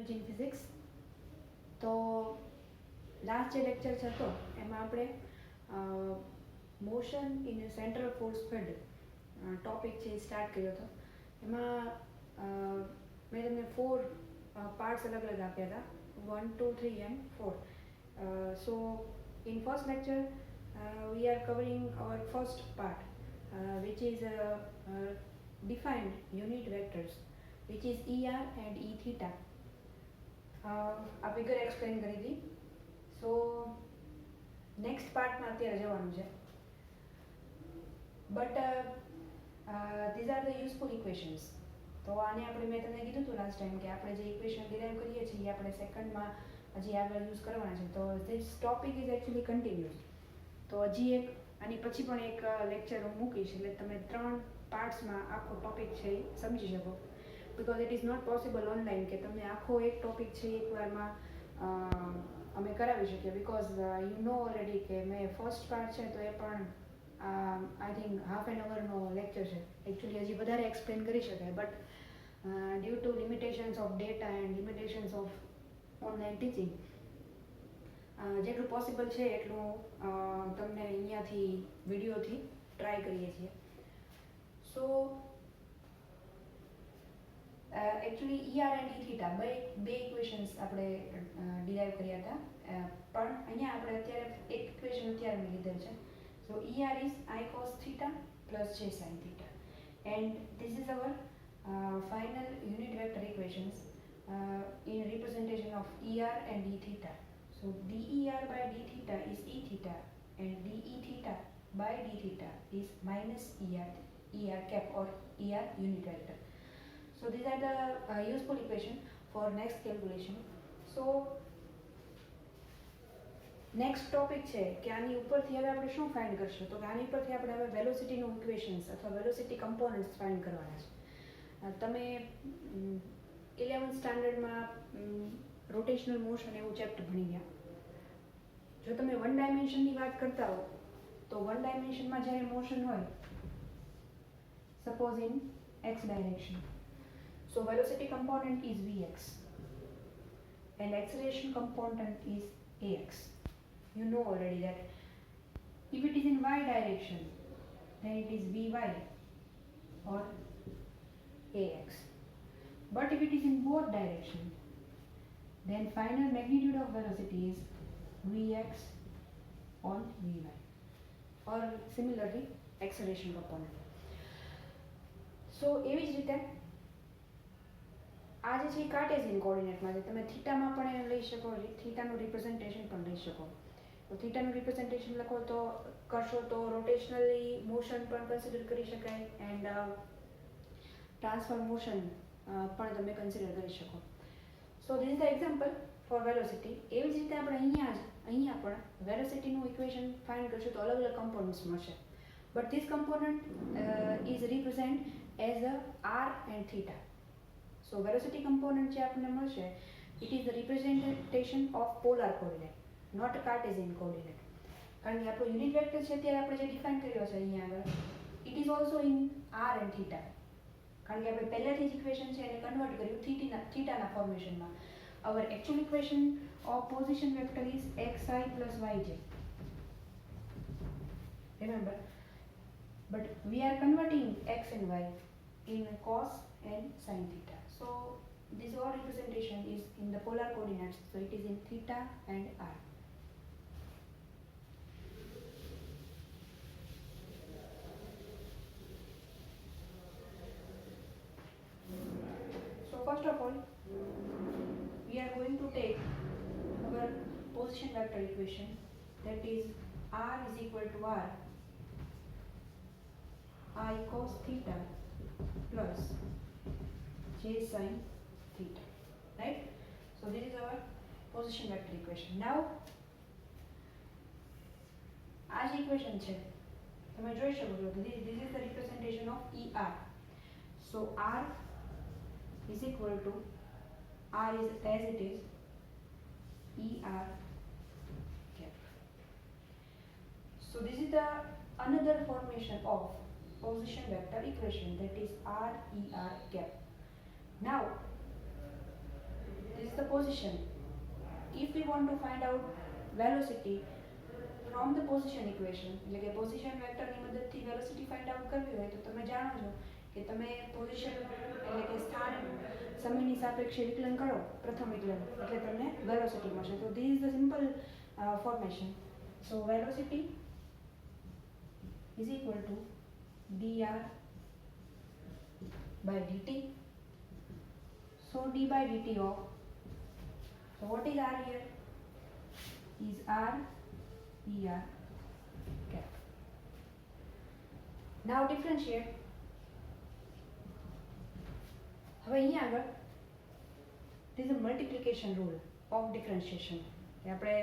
Imaging physics. તો last જે lecture છે હતો એમાં આપણે motion in central force field topic છે એ સ્ટાર્ટ કર્યો હતો. એમાં મેં તમને 4 પાર્ટ્સ અલગ અલગ આપ્યા હતા, 1, 2, 3 and 4. So in first lecture we are covering our first part, which is defined unit vectors, which is ER and E theta. આ ફિગર એક્સપ્લેન કરી હતી. સો નેક્સ્ટ પાર્ટમાં અત્યારે જવાનું છે. But these are the useful equations. તો આને આપણે મેં તમને કીધું હતું લાસ્ટ ટાઈમ કે આપણે જે ઇક્વેશન ડિરાઈવ કરીએ છીએ એ આપણે સેકન્ડમાં હજી આગળ યુઝ કરવાના છે. તો this topic is actually continuous. તો હજી એક આની પછી પણ એક લેક્ચર હું મૂકીશ એટલે તમે 3 પાર્ટ્સમાં આખો ટોપિક છે એ સમજી શકો. Because it is not possible online કે તમને આખો એક ટોપિક છે એકવારમાં અમે કરાવી શકીએ. બિકોઝ યુ નો ઓલરેડી કે મેં ફર્સ્ટ પાર્ટ છે તો એ પણ આઈ થિંક હાફ એન અવરનો લેક્ચર છે. એકચ્યુઅલી હજી વધારે એક્સપ્લેન કરી શકાય, but due to limitations of data and limitations of online teaching જેટલું પોસિબલ છે એટલું તમને અહીંયાથી વિડીયોથી ટ્રાય કરીએ છીએ. So actually ER and E theta બે ઇક્વેશન્સ આપણે ડિરાઈવ કર્યા હતા. પણ અહીંયા આપણે અત્યારે એક ઇક્વેશન અત્યારે મેં લીધેલ છે. સો ER is I cos theta plus J sin theta, and this is our final unit vector equations in representation of ER and E theta. So dER by d theta is E theta, and dE theta by d theta is minus ER cap or ER unit vector. So these are the useful equation for next calculation. So next topic છે કે આની ઉપરથી હવે આપણે શું find કરશું? તો આની ઉપરથી આપણે હવે વેલોસિટીનું ઇક્વેશન્સ અથવા વેલોસિટી કમ્પોનન્ટ્સ ફાઇન્ડ કરવાના છે. તમે 11th સ્ટાન્ડર્ડમાં રોટેશનલ મોશન એવું ચેપ્ટર ભણી ગયા. જો તમે વન ડાયમેન્શનની વાત કરતા હો તો વન ડાયમેન્શનમાં જ્યારે મોશન હોય, suppose in x direction, so velocity component is Vx and acceleration component is Ax. You know already that if it is in y direction then it is Vy or Ax, but if it is in both direction then final magnitude of velocity is Vx on Vy, or similarly acceleration component. So એવી જ રીતે આ જે છે Cartesian કોઓર્ડિનેટમાં છે. તમે થીટામાં પણ એને લઈ શકો, થીટાનું રિપ્રેઝન્ટેશન પણ લઈ શકો. તો થીટાનું રિપ્રેઝન્ટેશન લખો તો કરશો તો રોટેશનલી મોશન પણ કન્સિડર કરી શકાય એન્ડ ટ્રાન્સફર મોશન પણ તમે કન્સિડર કરી શકો. So this is the example for velocity. એવી જ રીતે આપણે અહીંયા પણ વેલોસિટીનું ઇક્વેશન ફાઇન્ડ કરશું તો અલગ અલગ કમ્પોનન્ટ્સ મળશે. But this component is represent as a R and theta. So velocity component જે આપણને મળશે, it is the representation of polar coordinate, not a Cartesian coordinate. કારણ કે આપણો યુનિટ વેક્ટર છે અત્યારે આપણે જે ડિફાઇન કર્યો છે અહીંયા આગળ, it is also in r and theta. કારણ કે આપણે પહેલાથી જ ઇક્વેશન છે એને કન્વર્ટ કર્યું થીટાના ફોર્મેશનમાં. our actual equation of position vector is xi plus yj. Remember, but we are converting x and y in cos and sin theta. So this all representation is in the polar coordinates, so it is in theta and r. So first of all we are going to take our position vector equation, that is r is equal to r I cos theta plus J sin theta, right? So this is our position vector equation. Now આ જે equation છે તમે જોઈ શકો છો, this is the representation of ER. So R is equal to R is as it is ER cap. So this is the another formation of position vector equation, that is RER cap. Now this is position. If we want to find out velocity from the position equation, એટલે કે position વેક્ટરની મદદથી velocity find out કરવી હોય તો તમે જાણો છો કે તમે પોઝિશન એટલે કે સ્થાન સમયની સાપેક્ષે વિકલન કરો પ્રથમ વિકલન એટલે તમને વેલોસિટી મળશે. તો this is the simple formation. So velocity is equal to dr by dt. So d by dt of, so what is r here? Is r er cap. Now differentiate. હવે અહીંયા આગળ this is a multiplication rule of differentiation. આપણે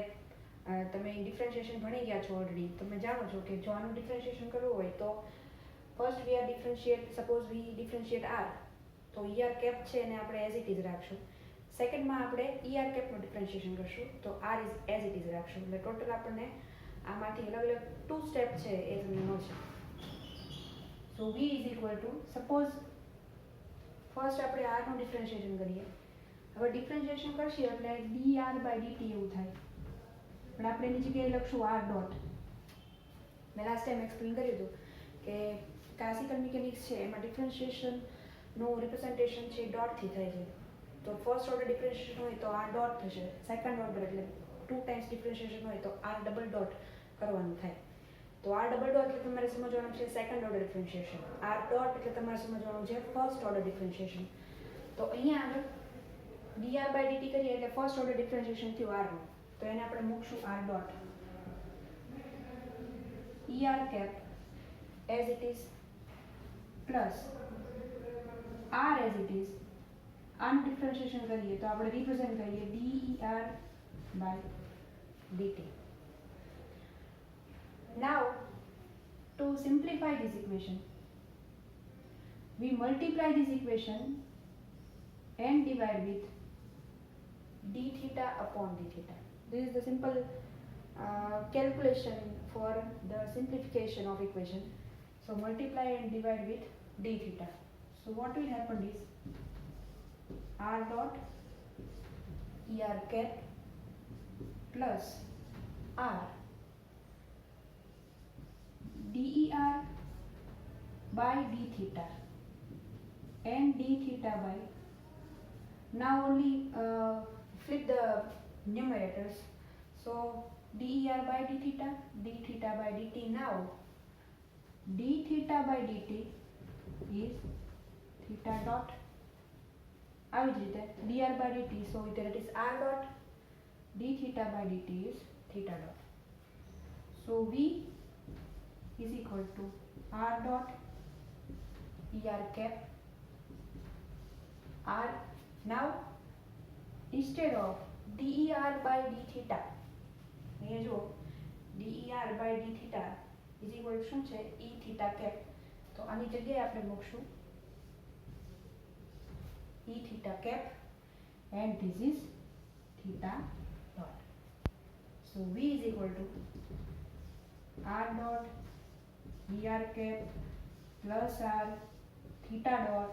તમે differentiation ભણી ગયા છો already. તમે જાણો છો કે જો આનું ડિફરન્શિએશન કરવું હોય તો first we R differentiate, suppose we differentiate R, તો er કેપ છે એને આપણે એઝ ઇટ ઇઝ રાખશું. સેકન્ડમાં આપણે er કેપનું ડિફરન્શિએશન કરશું તો r is as it is રાખશું. એટલે ટોટલ આપણને આમાંથી અલગ અલગ 2 સ્ટેપ છે એ તમને મળશે. સો v is equal to, suppose first આપણે r નું ડિફરન્શિએશન કરીએ. હવે ડિફરન્શિએશન કરશી એટલે dr by dt એવું થાય, પણ આપણે એની જગ્યાએ લખશું r ડોટ. મેં લાસ્ટ ટાઈમ એક્સપ્લેન કર્યું હતું કે ક્લાસિકલ મિકેનિક્સ છે એમાં ડિફરન્શિએશનનું રિપ્રેઝન્ટેશન છે ડોટથી થાય છે. તો ફર્સ્ટ ઓર્ડર ડિફરન્શિએશન હોય તો r ડોટ થશે, સેકન્ડ ઓર્ડર એટલે 2 ટાઈમ્સ ડિફરન્શિએશન હોય તો r ડબલ ડોટ કરવાનું થાય. તો r ડબલ ડોટ એટલે તમારે સમજવાનું છે second order differentiation, r dot એટલે તમારે સમજવાનું છે ફર્સ્ટ ઓર્ડર ડિફરન્શિએશન. તો અહીંયા આગળ dr by dt કરીએ એટલે ફર્સ્ટ ઓર્ડર ડિફરન્શિએશન થયું r નું, તો એને આપણે મૂકશું r dot er cap as it is plus r as it is. આનું ડિફરન્શિએશન કરીએ તો આપણે રિપ્રેઝન્ટ કરીએ der by dt. Now to simplify this equation, we multiply this equation and divide with d theta upon d theta. This is the simple calculation for the simplification of equation. So multiply and divide with d theta. So what will happen is r dot er cap plus r der by d theta and d theta by, now only flip the numerators. So der by d theta by dt. Now d theta by dt is theta dot. આવી જ રીતે dr by dt, so it is r dot, d theta by dt is theta dot. So v is equal to r dot er cap r. Now instead of der by d theta, અહીંયા જો der by d theta is equal to શું છે e theta cap, તો આની જગ્યાએ આપણે મૂકશું e theta cap and this is theta dot. So v is equal to r dot er cap plus r theta dot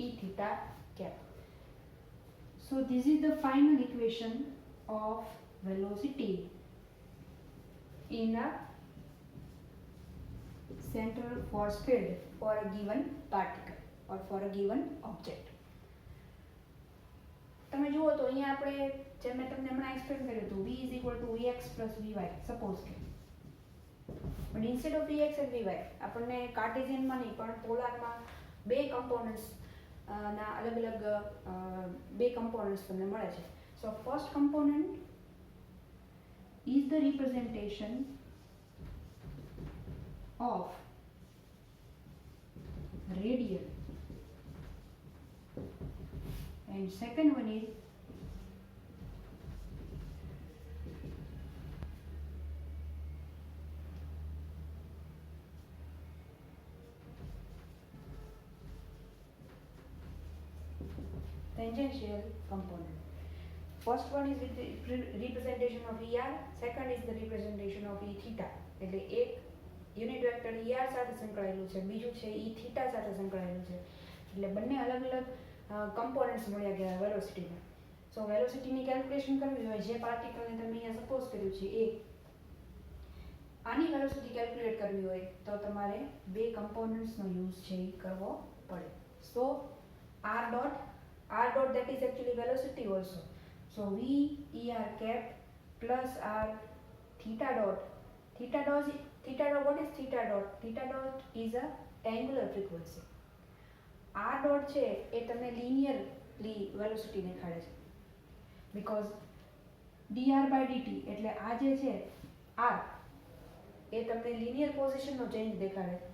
e theta cap. So this is the final equation of velocity in a central force field for a given particle or for a given object. તમે જુઓ તો અહીંયા આપણે જે મેં તમને હમણાં explain કર્યું હતું v is equal to vx plus vy, suppose કે, but instead of vx and vy આપણને કાર્ટેશિયનમાં નહીં પણ પોલારમાં બે કમ્પોનન્ટ્સ ના અલગ અલગ બે કમ્પોનન્ટ્સ તમને મળે છે. So first component is the representation of radial and second one is tangential component. First one is with the representation of er, second is the representation of e theta. એટલે એક unit vector er સાથે સંકળાયેલું છે, બીજું છે e theta સાથે સંકળાયેલું છે. એટલે બંને અલગ અલગ કમ્પોનન્ટ્સ મળ્યા ગયા વેલોસિટીના. સો વેલોસિટીની કેલ્ક્યુલેશન કરવી હોય જે પાર્ટિકલને તમે અહીંયા સપોઝ કર્યું છે એ આની વેલોસિટી કેલ્ક્યુલેટ કરવી હોય તો તમારે બે કમ્પોનન્ટ્સનો યુઝ છે એ કરવો પડે. સો r dot that is actually velocity also. So v er cap plus r theta dot. Theta dot what is theta dot? Theta dot is a angular frequency. r dot છે એ તમને linearly velocity દેખાડે છે because dr by dt એટલે આ જે છે r એ તમને linear પોઝિશનનો change દેખાડે છે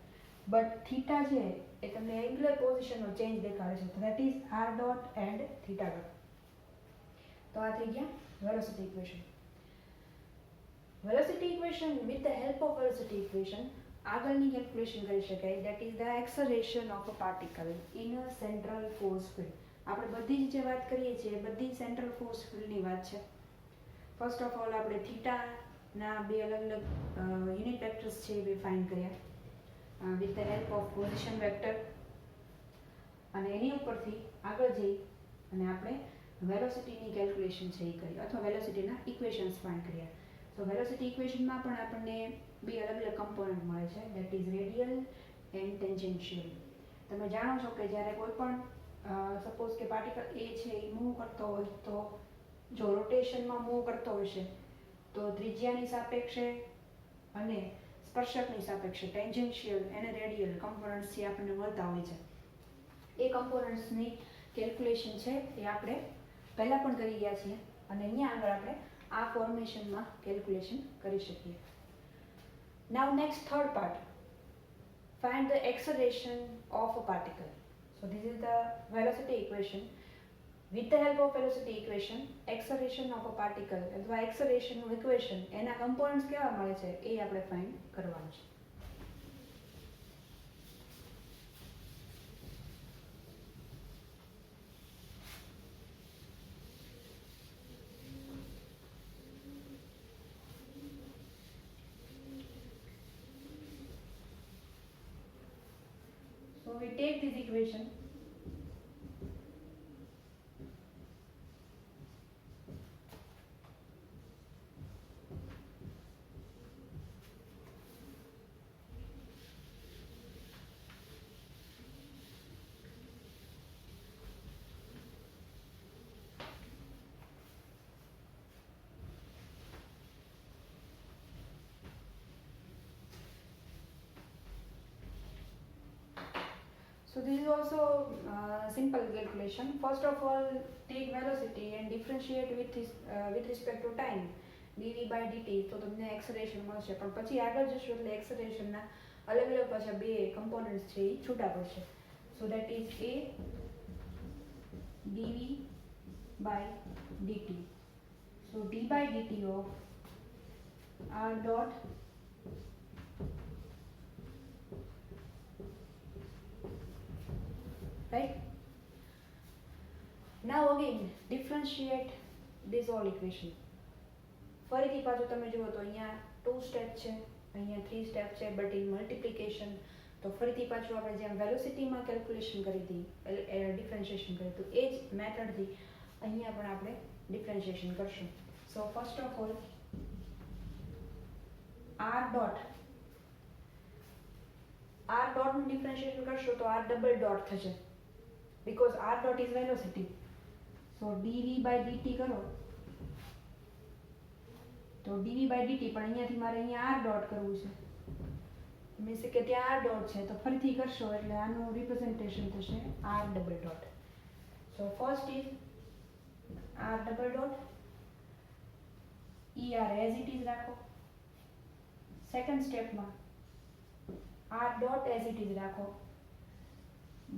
બટ થીટા છે એ તમને એંગ્યુલર પોઝિશનનો ચેન્જ દેખાડે છે. That is r dot and theta dot. તો આ થઈ ગયા velocity equation. Velocity equation with the help of velocity equation આગળની કેલ્ક્યુલેશન કરી શકાય. That is the acceleration of a particle in a central force field. આપણે બધી જ જે વાત કરીએ છીએ બધી સેન્ટ્રલ ફોર્સ ફિલ્ડની વાત છે. ફર્સ્ટ ઓફ ઓલ આપણે થીટાના બે અલગ અલગ યુનિટ વેક્ટર્સ છે એ ફાઇન્ડ કર્યા with the help of position vector અને એની ઉપરથી આગળ જઈ અને આપણે વેલોસિટીની કેલ્ક્યુલેશન છે એ કરી અથવા વેલોસિટીના ઇક્વેશન્સ ફાઇન્ડ કર્યા. સો વેલોસિટી ઇક્વેશનમાં પણ આપણને બે અલગ અલગ કમ્પોનન્ટ મળે છે that is radial and tangential. તમે જાણો છો કે જ્યારે કોઈ પણ સપોઝ કે પાર્ટિકલ એ છે એ મૂવ કરતો હોય તો જો રોટેશનમાં મૂવ કરતો હશે તો ત્રિજ્યાની સાપેક્ષે અને સ્પર્શકની સાપેક્ષે ટેન્જેન્શિયલ અને રેડિયલ કમ્પોનન્ટ્સથી આપણને મળતા હોય છે. એ કમ્પોનન્ટ્સની કેલ્ક્યુલેશન છે એ આપણે પહેલાં પણ કરી ગયા છીએ અને અહીંયા આગળ આપણે આ ફોર્મેશનમાં કેલ્ક્યુલેશન કરી શકીએ. Now next third part, find the acceleration of a particle. So this is the velocity equation. With the help of velocity equation, acceleration of a particle અથવા acceleration નું equation એના components કેવા મળે છે એ આપણે ફાઇન્ડ કરવાનું છે. So we take this equation So this is also simple calculation. First of all, take velocity and differentiate with respect to time dv by dt. તો તમને acceleration મળશે પણ પછી આગળ જશો એટલે acceleration ના અલગ અલગ પાછા બે components છે એ છૂટા પડશે. So that is a dv by dt. So d by dt of r dot right. Now again differentiate this whole equation. ફરીથી પાછું તમે જુઓ તો અહીંયા 2 સ્ટેપ છે, અહીંયા 3 સ્ટેપ છે, બટ ઇન મલ્ટિપ્લિકેશન તો ફરીથી પાછું આપણે જેમ વેલોસિટીમાં કેલ્ક્યુલેશન કરી હતી ડિફરન્શિએશન કર્યું હતું એ જ મેથડથી અહીંયા પણ આપણે ડિફરન્શિએશન કરશું. So first of all r dot નું ડિફરન્શિએશન કરશો તો r ડબલ ડોટ થશે because r dot is velocity. So dv by dt કરો તો dv by dt પણ અહીંયાથી મારે અહીંયા r dot કરવું છે મીન્સ કે ત્યાં r dot છે તો ફરીથી કરશો એટલે આનું રિપ્રેઝન્ટેશન થશે r double dot. So first is r double dot er as it is રાખો. સેકન્ડ સ્ટેપમાં r dot as it is રાખો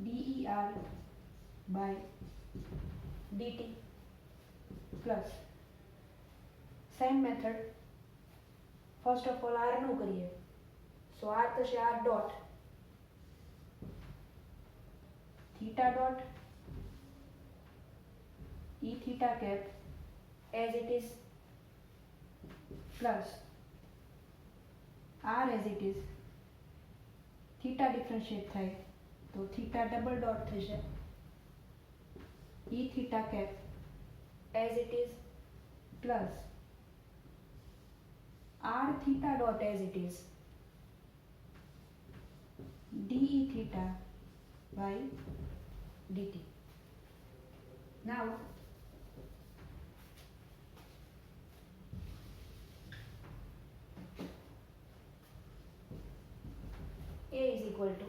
der by dt plus same method. First of all r નું કરીએ so r થશે r dot theta dot e theta cap as it is plus r as it is theta differentiate થાય તો theta double dot થશે e theta cap as it is plus r theta dot as it is dE theta by dt. Now A is equal to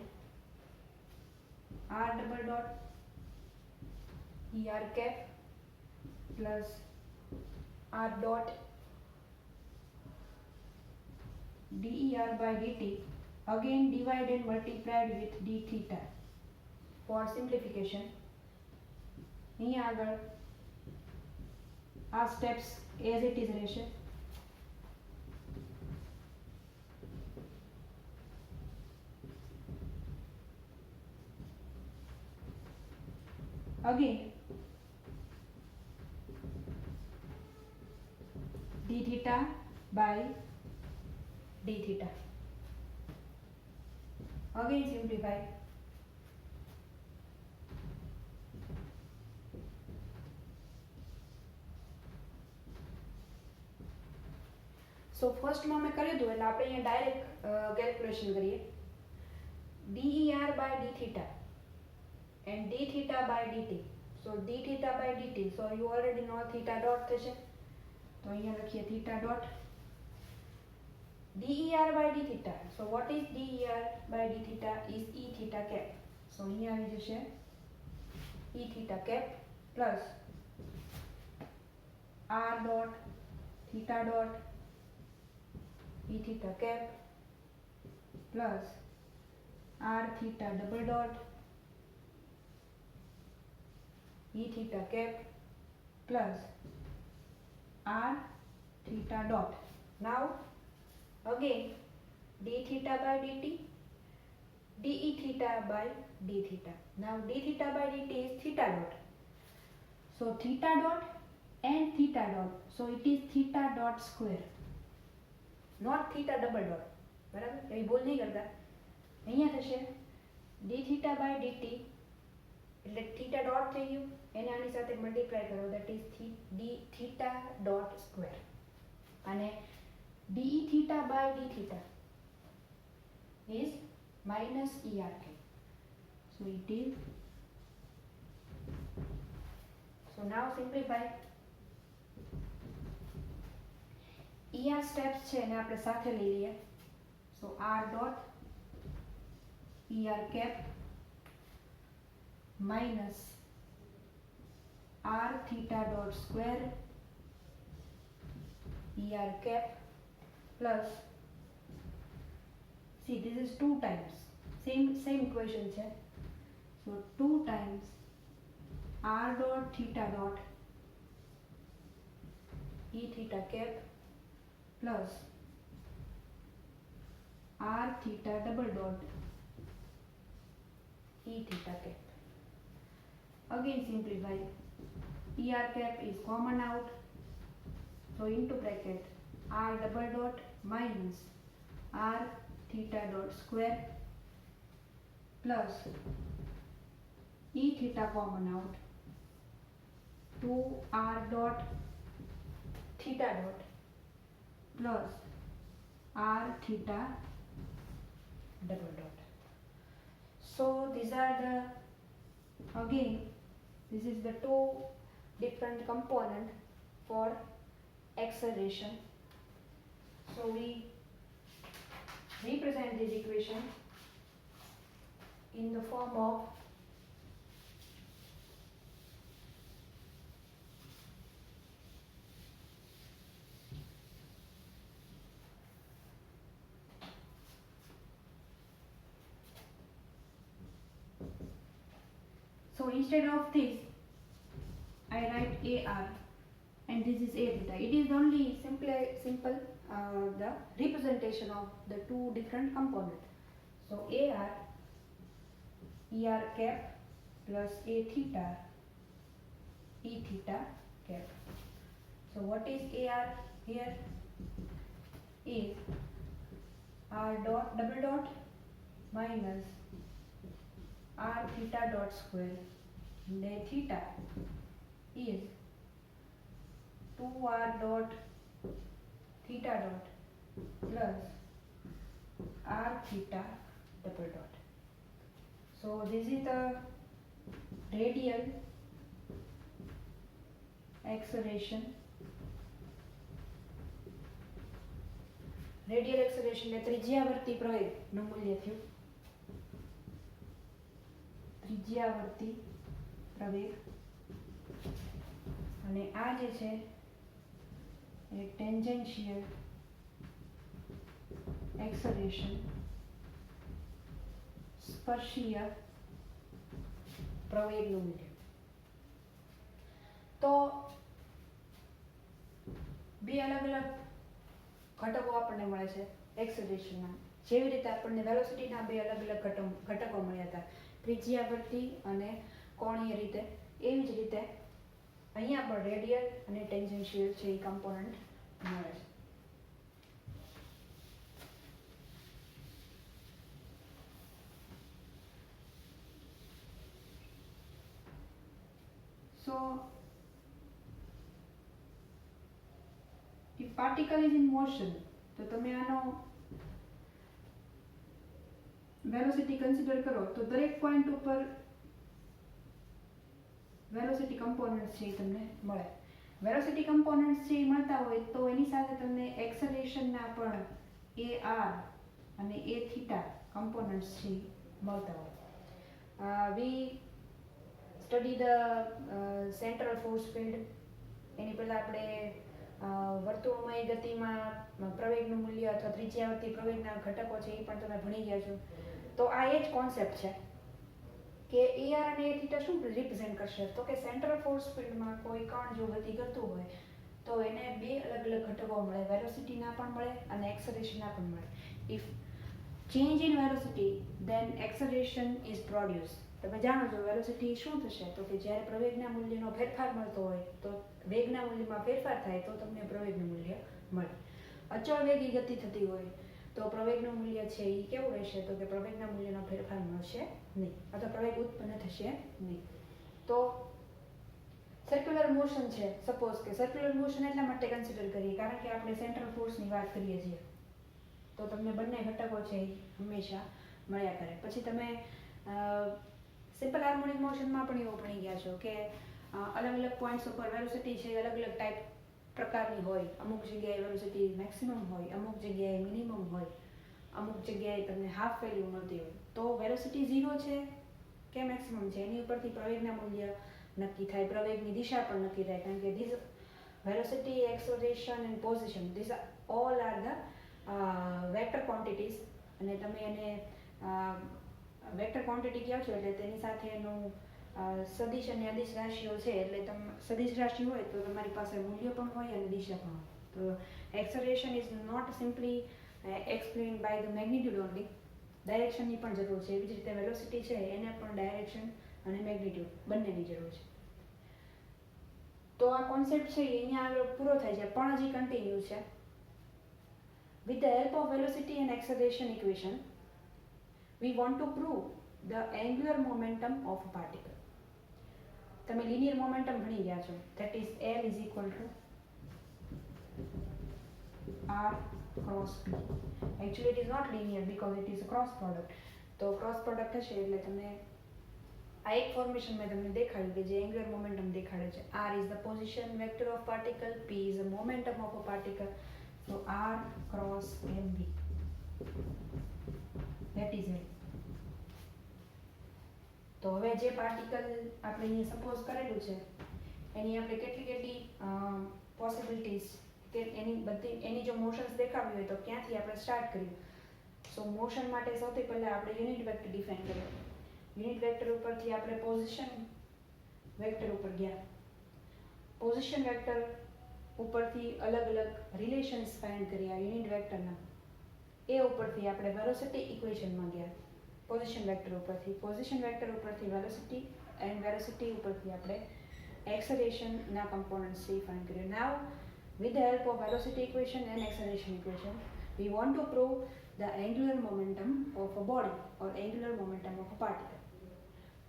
r double dot er cap plus r dot der by dt, again divided and multiplied with d theta. For simplification અહીં આગળ આ steps as it is રહેશે. Again d theta by d theta. Again simplify. So first માં મેં કર્યું હતું એટલે આપણે અહીંયા ડાયરેક્ટ કેલ્ક્યુલેશન કરીએ. der by d theta and d theta by dt. So d theta by dt, so you already know theta dot થશે, તો અહીંયા લખીએ theta dot der by d theta. So what is der by d theta is e theta cap. So અહીંયા આવી જશે e theta cap plus r dot theta dot e theta cap plus r theta double dot e theta cap plus r theta dot. Now again d theta by dt, de theta by d theta. Now d theta by dt is theta dot. So theta dot and theta dot. So it is theta dot square, not theta double dot. બરાબર, એ ભૂલ નહીં કરતા. અહીંયા થશે d theta by dt એટલે theta dot થઈ ગયું, એને આની સાથે મલ્ટીપ્લાય કરો, that is d theta dot square. અને de theta by d theta is minus erk. So it is, so now simplify. er steps છે એને આપણે સાથે લઈ લઈએ. So r dot er cap minus r theta dot square er cap plus, see this is 2 times same equation છે. So 2 times r dot theta dot e theta cap plus r theta double dot e theta cap. Again simplify. Er cap is common out, so into bracket r double dot minus r theta dot square plus e theta common out, 2r dot theta dot plus r theta double dot. So these are the, again this is the 2 different component for acceleration. So we represent this equation in the form of so instead of this I write AR and this is A theta. It is only simple the representation of the 2 different components. So AR ER cap plus A theta E theta cap. So what is AR here is R dot double dot minus r theta dot square, and theta is 2r dot theta dot plus r theta double dot. So this is the radial acceleration. Radial acceleration એટલે ત્રિજ્યાવર્તી પ્રવેગનું મૂલ્ય થયું. ત્રિજ્યાવર્તી પ્રવેગ અને આ જે છે એ tangential acceleration, સ્પર્શીય પ્રવેગનું મૂલ્ય. તો બે અલગ અલગ ઘટકો આપણને મળે છે એક્સેલરેશનના. જેવી રીતે આપણને વેલોસિટીના બે અલગ અલગ ઘટકો મળ્યા હતા, ત્રિજ્યાવર્તી અને કોણીય રીતે, એવી જ રીતે અહીંયા પણ રેડિયલ અને ટેન્જેન્શિયલ છે એ કમ્પોનન્ટ મળે છે. So if particle is in motion, તો તમે આનો વેલોસિટી કન્સિડર કરો તો દરેક પોઈન્ટ ઉપર વેલોસિટી કમ્પોનન્ટ્સ છે એ તમને મળે. વેલોસિટી કમ્પોનન્ટ્સ છે એ મળતા હોય તો એની સાથે તમને એક્સેલરેશનના પણ AR અને A થીટા કમ્પોનન્ટ્સ છે એ મળતા હોય. We study the central force field. એની પહેલાં આપણે વર્તુળમય ગતિમાં પ્રવેગનું મૂલ્ય અથવા ત્રિજ્યાવર્તી પ્રવેગના ઘટકો છે એ પણ તમે ભણી ગયા છો. તો આ એ જ કોન્સેપ્ટ છે કે AR અને A થીટા શું રિપ્રેઝેન્ટ કરશે. તો કે સેન્ટ્રલ ફોર્સ ફિલ્ડમાં કોઈ કણ જો ગતિ કરતું હોય તો એને બે અલગ અલગ ઘટકો મળે, વેલોસિટીના પણ મળે અને એક્સેલરેશનના પણ મળે. If change in velocity then acceleration is produce. તમે જાણો છો વેલોસિટી શું થશે, તો કે જ્યારે પ્રવેગના મૂલ્યનો ફેરફાર મળતો હોય તો વેગના મૂલ્યમાં ફેરફાર થાય તો તમને પ્રવેગનું મૂલ્ય મળે. અચળ વેગી ગતિ થતી હોય તો પ્રવેગનું મૂલ્ય છે એ કેવું રહેશે, તો કે પ્રવેગના મૂલ્યનો ફેરફાર મળશે નહીં અથવા પ્રવેગ ઉત્પન્ન થશે નહીં. તો સર્ક્યુલર મોશન છે, સપોઝ કે સર્ક્યુલર મોશન એટલા માટે કન્સિડર કરીએ કારણ કે આપણે સેન્ટ્રલ ફોર્સની વાત કરીએ છીએ, તો તમને બંને ઘટકો છે એ હંમેશા મળ્યા કરે. પછી તમે સિમ્પલ હાર્મોનિક મોશનમાં પણ એવું ભણી ગયા છો કે અલગ અલગ પોઈન્ટ્સ ઉપર વેલોસિટી છે અલગ અલગ ટાઈપ પ્રકારની હોય. અમુક જગ્યાએ વેલોસિટી મેક્સિમમ હોય, અમુક જગ્યાએ મિનિમમ હોય, અમુક જગ્યાએ તમને હાફ વેલ્યુ મળતી હોય. તો વેલોસિટી 0 છે કે મેક્સિમમ છે એની ઉપરથી પ્રવેગના મૂલ્ય નક્કી થાય, પ્રવેગની દિશા પણ નક્કી થાય. કારણ કે this velocity, acceleration and position, this all are the vector quantities. અને તમે એને વેક્ટર ક્વોન્ટિટી કહો છો એટલે તેની સાથે એનું સદિશ અને અદિશ રાશિઓ છે. એટલે તમે સદિશ રાશિ હોય તો તમારી પાસે મૂલ્ય પણ હોય અને દિશા પણ હોય. તો acceleration is not simply explained by the magnitude only, ડાયરેક્શનની પણ જરૂર છે. એવી જ રીતે વેલોસિટી છે એને પણ ડાયરેક્શન અને મેગ્નિટ્યુડ બંનેની જરૂર છે. તો આ કોન્સેપ્ટ છે અહીંયા આગળ પૂરો થાય છે પણ હજી કન્ટિન્યુ છે. With the help of velocity and acceleration equation, we want to prove the angular momentum of a particle. તમે linear momentum ભણી ગયા છો, that is L is equal to R cross P. Actually it is not linear because it is a cross product. તો cross product હશે એટલે તમને આ એક ફોર્મેશન મેં તમને દેખાડ્યું કે જે એંગ્યુલર મોમેન્ટમ દેખાડે છે. R is the position vector of particle, P is the momentum of a particle. So R cross MV, that is it. તો હવે જે પાર્ટિકલ આપણે અહીંયા સપોઝ કરેલું છે એની આપણે કેટલી પોસિબિલિટીઝ કે એની જો મોશન્સ દેખાવી હોય તો ક્યાંથી આપણે સ્ટાર્ટ કર્યું. સો મોશન માટે સૌથી પહેલાં આપણે યુનિટ વેક્ટર ડિફાઇન કર્યો. યુનિટ વેક્ટર ઉપરથી આપણે પોઝિશન વેક્ટર ઉપર ગયા. પોઝિશન વેક્ટર ઉપરથી અલગ અલગ રિલેશન્સ ફાઇન્ડ કર્યા યુનિટ વેક્ટરના. એ ઉપરથી આપણે વેલોસિટી ઇક્વેશનમાં ગયા પોઝિશન વેક્ટર ઉપરથી. પોઝિશન વેક્ટર ઉપરથી વેલોસિટી એન્ડ વેલોસિટી ઉપરથી આપણે એક્સેલરેશનના કમ્પોનન્ટ્સ ફાઇન્ડ કર્યા. નાવ with the help of velocity equation and acceleration equation, we want to prove the angular momentum of a body or angular momentum of a particle.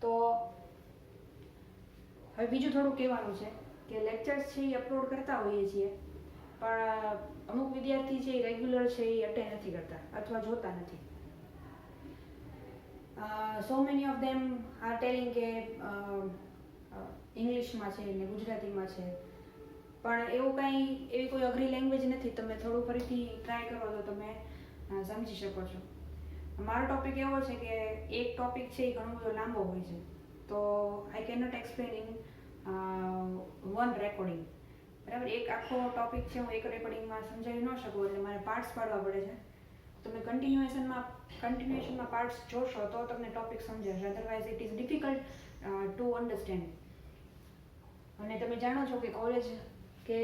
તો હવે બીજું થોડું કહેવાનું છે કે લેક્ચર્સ છે એ અપલોડ કરતા હોઈએ છીએ, પણ અમુક વિદ્યાર્થી છે એ રેગ્યુલર છે એ અટેન્ડ નથી કરતા અથવા જોતા નથી. So many of them R telling કે ઇંગ્લિશમાં છે ને ગુજરાતીમાં છે, પણ એવું કંઈ એવી કોઈ અઘરી લેંગ્વેજ નથી. તમે થોડું ફરીથી ટ્રાય કરો તો તમે સમજી શકો છો. મારો ટોપિક એવો છે કે એક ટોપિક છે એ ઘણો બધો લાંબો હોય છે, તો I can not explain in one recording. બરાબર, એક આખો ટોપિક છે હું એક રેકોર્ડિંગમાં સમજાવી ન શકું, એટલે મારે પાર્ટ્સ પાડવા પડે છે. તમે કન્ટિન્યુએશનમાં પાર્ટ્સ જોશો તો તમને ટોપિક સમજાશે, otherwise it is difficult to understand. અને તમે જાણો છો કે કોલેજ કે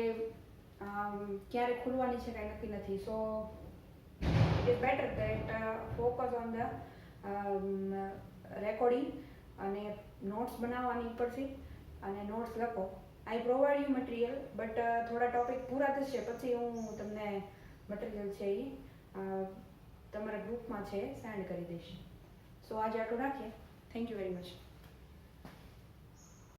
ક્યારે ખુલવાની છે કાંઈ નક્કી નથી. સો it is better that focus on the recording અને નોટ્સ બનાવવાની ઉપરથી અને નોટ્સ લખો. આઈ પ્રોવાઈડ યુ મટીરિયલ, બટ થોડા ટોપિક પૂરા થશે પછી હું તમને મટીરિયલ છે એ તમારા ગ્રુપમાં છે સેન્ડ કરી દઈશ. સો આજે આટલું રાખીએ. Thank you very much.